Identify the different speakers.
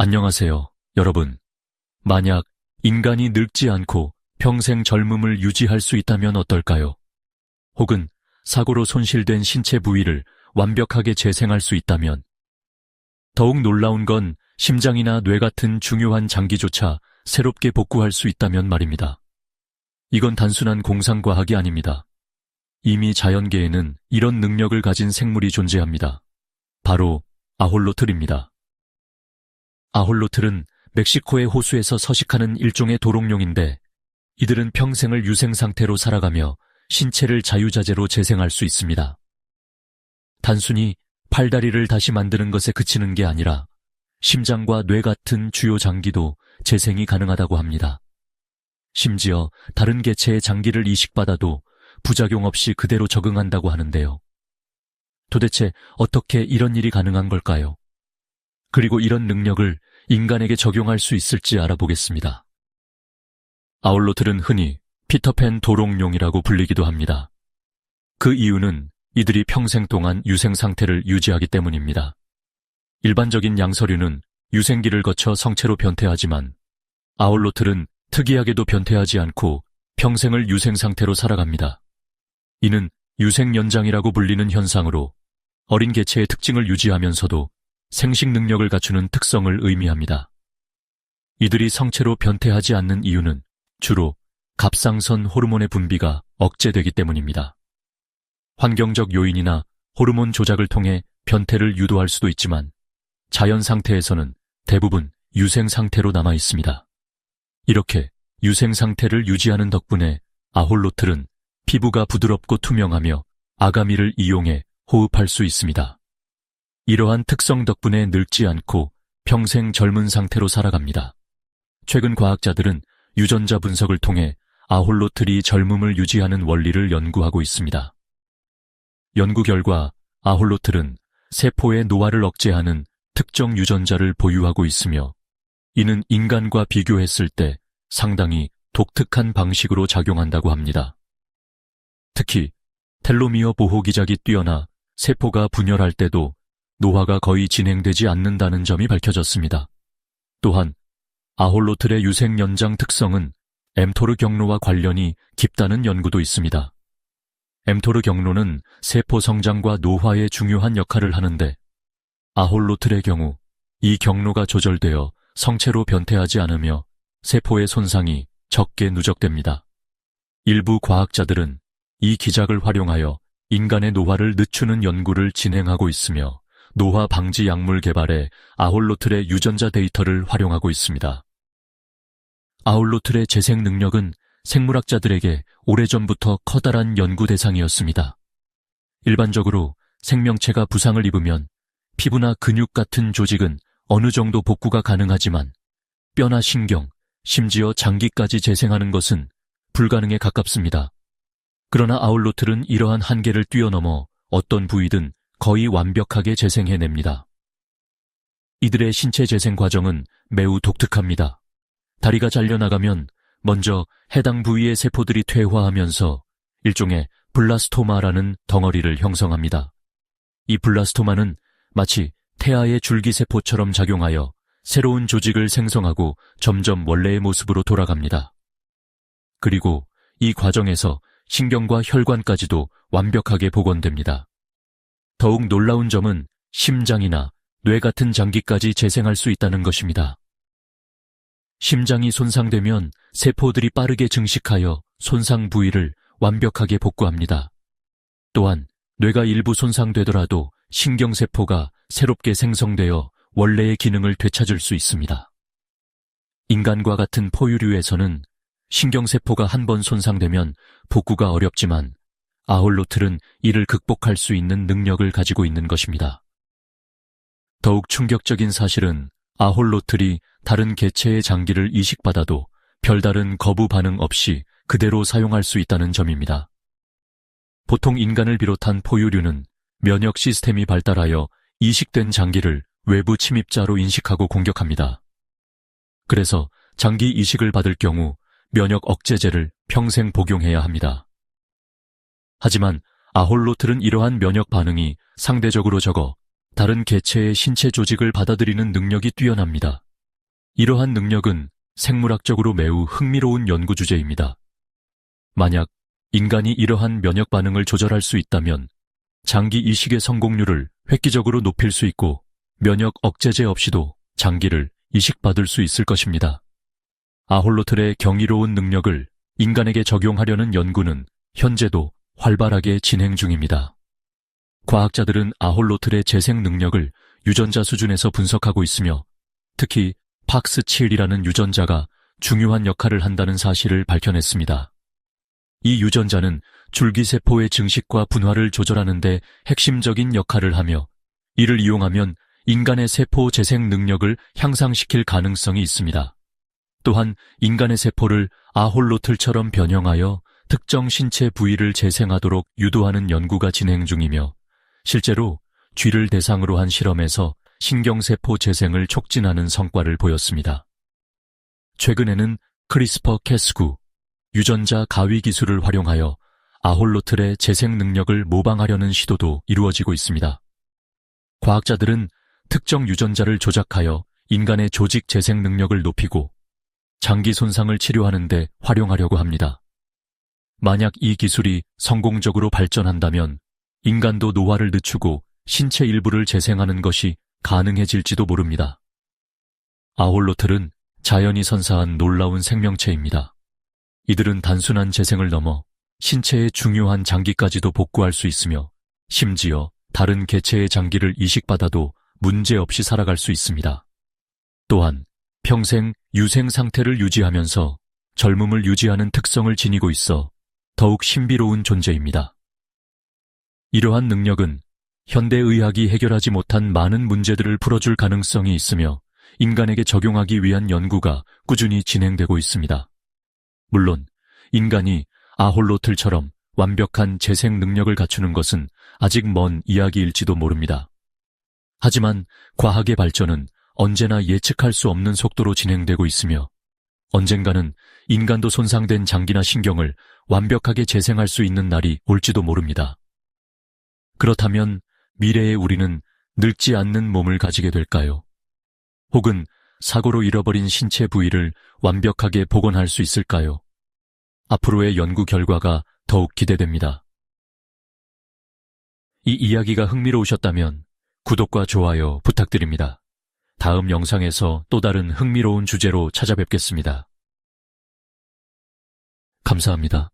Speaker 1: 안녕하세요, 여러분. 만약 인간이 늙지 않고 평생 젊음을 유지할 수 있다면 어떨까요? 혹은 사고로 손실된 신체 부위를 완벽하게 재생할 수 있다면? 더욱 놀라운 건 심장이나 뇌 같은 중요한 장기조차 새롭게 복구할 수 있다면 말입니다. 이건 단순한 공상과학이 아닙니다. 이미 자연계에는 이런 능력을 가진 생물이 존재합니다. 바로 아홀로틀입니다. 아홀로틀은 멕시코의 호수에서 서식하는 일종의 도롱뇽인데, 이들은 평생을 유생 상태로 살아가며 신체를 자유자재로 재생할 수 있습니다. 단순히 팔다리를 다시 만드는 것에 그치는 게 아니라 심장과 뇌 같은 주요 장기도 재생이 가능하다고 합니다. 심지어 다른 개체의 장기를 이식받아도 부작용 없이 그대로 적응한다고 하는데요. 도대체 어떻게 이런 일이 가능한 걸까요? 그리고 이런 능력을 인간에게 적용할 수 있을지 알아보겠습니다. 아홀로틀은 흔히 피터팬 도롱뇽이라고 불리기도 합니다. 그 이유는 이들이 평생 동안 유생 상태를 유지하기 때문입니다. 일반적인 양서류는 유생기를 거쳐 성체로 변태하지만 아홀로틀은 특이하게도 변태하지 않고 평생을 유생 상태로 살아갑니다. 이는 유생연장이라고 불리는 현상으로 어린 개체의 특징을 유지하면서도 생식 능력을 갖추는 특성을 의미합니다. 이들이 성체로 변태하지 않는 이유는 주로 갑상선 호르몬의 분비가 억제되기 때문입니다. 환경적 요인이나 호르몬 조작을 통해 변태를 유도할 수도 있지만 자연 상태에서는 대부분 유생 상태로 남아 있습니다. 이렇게 유생 상태를 유지하는 덕분에 아홀로틀은 피부가 부드럽고 투명하며 아가미를 이용해 호흡할 수 있습니다. 이러한 특성 덕분에 늙지 않고 평생 젊은 상태로 살아갑니다. 최근 과학자들은 유전자 분석을 통해 아홀로틀이 젊음을 유지하는 원리를 연구하고 있습니다. 연구 결과 아홀로틀은 세포의 노화를 억제하는 특정 유전자를 보유하고 있으며, 이는 인간과 비교했을 때 상당히 독특한 방식으로 작용한다고 합니다. 특히 텔로미어 보호 기작이 뛰어나 세포가 분열할 때도 노화가 거의 진행되지 않는다는 점이 밝혀졌습니다. 또한 아홀로틀의 유생 연장 특성은 엠토르 경로와 관련이 깊다는 연구도 있습니다. 엠토르 경로는 세포 성장과 노화에 중요한 역할을 하는데, 아홀로틀의 경우 이 경로가 조절되어 성체로 변태하지 않으며 세포의 손상이 적게 누적됩니다. 일부 과학자들은 이 기작을 활용하여 인간의 노화를 늦추는 연구를 진행하고 있으며 노화 방지 약물 개발에 아홀로틀의 유전자 데이터를 활용하고 있습니다. 아홀로틀의 재생 능력은 생물학자들에게 오래전부터 커다란 연구 대상이었습니다. 일반적으로 생명체가 부상을 입으면 피부나 근육 같은 조직은 어느 정도 복구가 가능하지만 뼈나 신경, 심지어 장기까지 재생하는 것은 불가능에 가깝습니다. 그러나 아홀로틀은 이러한 한계를 뛰어넘어 어떤 부위든 거의 완벽하게 재생해냅니다. 이들의 신체 재생 과정은 매우 독특합니다. 다리가 잘려나가면 먼저 해당 부위의 세포들이 퇴화하면서 일종의 블라스토마라는 덩어리를 형성합니다. 이 블라스토마는 마치 태아의 줄기세포처럼 작용하여 새로운 조직을 생성하고 점점 원래의 모습으로 돌아갑니다. 그리고 이 과정에서 신경과 혈관까지도 완벽하게 복원됩니다. 더욱 놀라운 점은 심장이나 뇌 같은 장기까지 재생할 수 있다는 것입니다. 심장이 손상되면 세포들이 빠르게 증식하여 손상 부위를 완벽하게 복구합니다. 또한 뇌가 일부 손상되더라도 신경세포가 새롭게 생성되어 원래의 기능을 되찾을 수 있습니다. 인간과 같은 포유류에서는 신경세포가 한 번 손상되면 복구가 어렵지만 아홀로틀은 이를 극복할 수 있는 능력을 가지고 있는 것입니다. 더욱 충격적인 사실은 아홀로틀이 다른 개체의 장기를 이식받아도 별다른 거부 반응 없이 그대로 사용할 수 있다는 점입니다. 보통 인간을 비롯한 포유류는 면역 시스템이 발달하여 이식된 장기를 외부 침입자로 인식하고 공격합니다. 그래서 장기 이식을 받을 경우 면역 억제제를 평생 복용해야 합니다. 하지만 아홀로틀은 이러한 면역 반응이 상대적으로 적어 다른 개체의 신체 조직을 받아들이는 능력이 뛰어납니다. 이러한 능력은 생물학적으로 매우 흥미로운 연구 주제입니다. 만약 인간이 이러한 면역 반응을 조절할 수 있다면 장기 이식의 성공률을 획기적으로 높일 수 있고 면역 억제제 없이도 장기를 이식받을 수 있을 것입니다. 아홀로틀의 경이로운 능력을 인간에게 적용하려는 연구는 현재도 활발하게 진행 중입니다. 과학자들은 아홀로틀의 재생 능력을 유전자 수준에서 분석하고 있으며 특히 팍스7이라는 유전자가 중요한 역할을 한다는 사실을 밝혀냈습니다. 이 유전자는 줄기세포의 증식과 분화를 조절하는 데 핵심적인 역할을 하며 이를 이용하면 인간의 세포 재생 능력을 향상시킬 가능성이 있습니다. 또한 인간의 세포를 아홀로틀처럼 변형하여 특정 신체 부위를 재생하도록 유도하는 연구가 진행 중이며 실제로 쥐를 대상으로 한 실험에서 신경세포 재생을 촉진하는 성과를 보였습니다. 최근에는 크리스퍼-캐스9 유전자 가위 기술을 활용하여 아홀로틀의 재생 능력을 모방하려는 시도도 이루어지고 있습니다. 과학자들은 특정 유전자를 조작하여 인간의 조직 재생 능력을 높이고 장기 손상을 치료하는 데 활용하려고 합니다. 만약 이 기술이 성공적으로 발전한다면 인간도 노화를 늦추고 신체 일부를 재생하는 것이 가능해질지도 모릅니다. 아홀로틀은 자연이 선사한 놀라운 생명체입니다. 이들은 단순한 재생을 넘어 신체의 중요한 장기까지도 복구할 수 있으며 심지어 다른 개체의 장기를 이식받아도 문제없이 살아갈 수 있습니다. 또한 평생 유생 상태를 유지하면서 젊음을 유지하는 특성을 지니고 있어 더욱 신비로운 존재입니다. 이러한 능력은 현대의학이 해결하지 못한 많은 문제들을 풀어줄 가능성이 있으며 인간에게 적용하기 위한 연구가 꾸준히 진행되고 있습니다. 물론 인간이 아홀로틀처럼 완벽한 재생 능력을 갖추는 것은 아직 먼 이야기일지도 모릅니다. 하지만 과학의 발전은 언제나 예측할 수 없는 속도로 진행되고 있으며 언젠가는 인간도 손상된 장기나 신경을 완벽하게 재생할 수 있는 날이 올지도 모릅니다. 그렇다면 미래의 우리는 늙지 않는 몸을 가지게 될까요? 혹은 사고로 잃어버린 신체 부위를 완벽하게 복원할 수 있을까요? 앞으로의 연구 결과가 더욱 기대됩니다. 이 이야기가 흥미로우셨다면 구독과 좋아요 부탁드립니다. 다음 영상에서 또 다른 흥미로운 주제로 찾아뵙겠습니다. 감사합니다.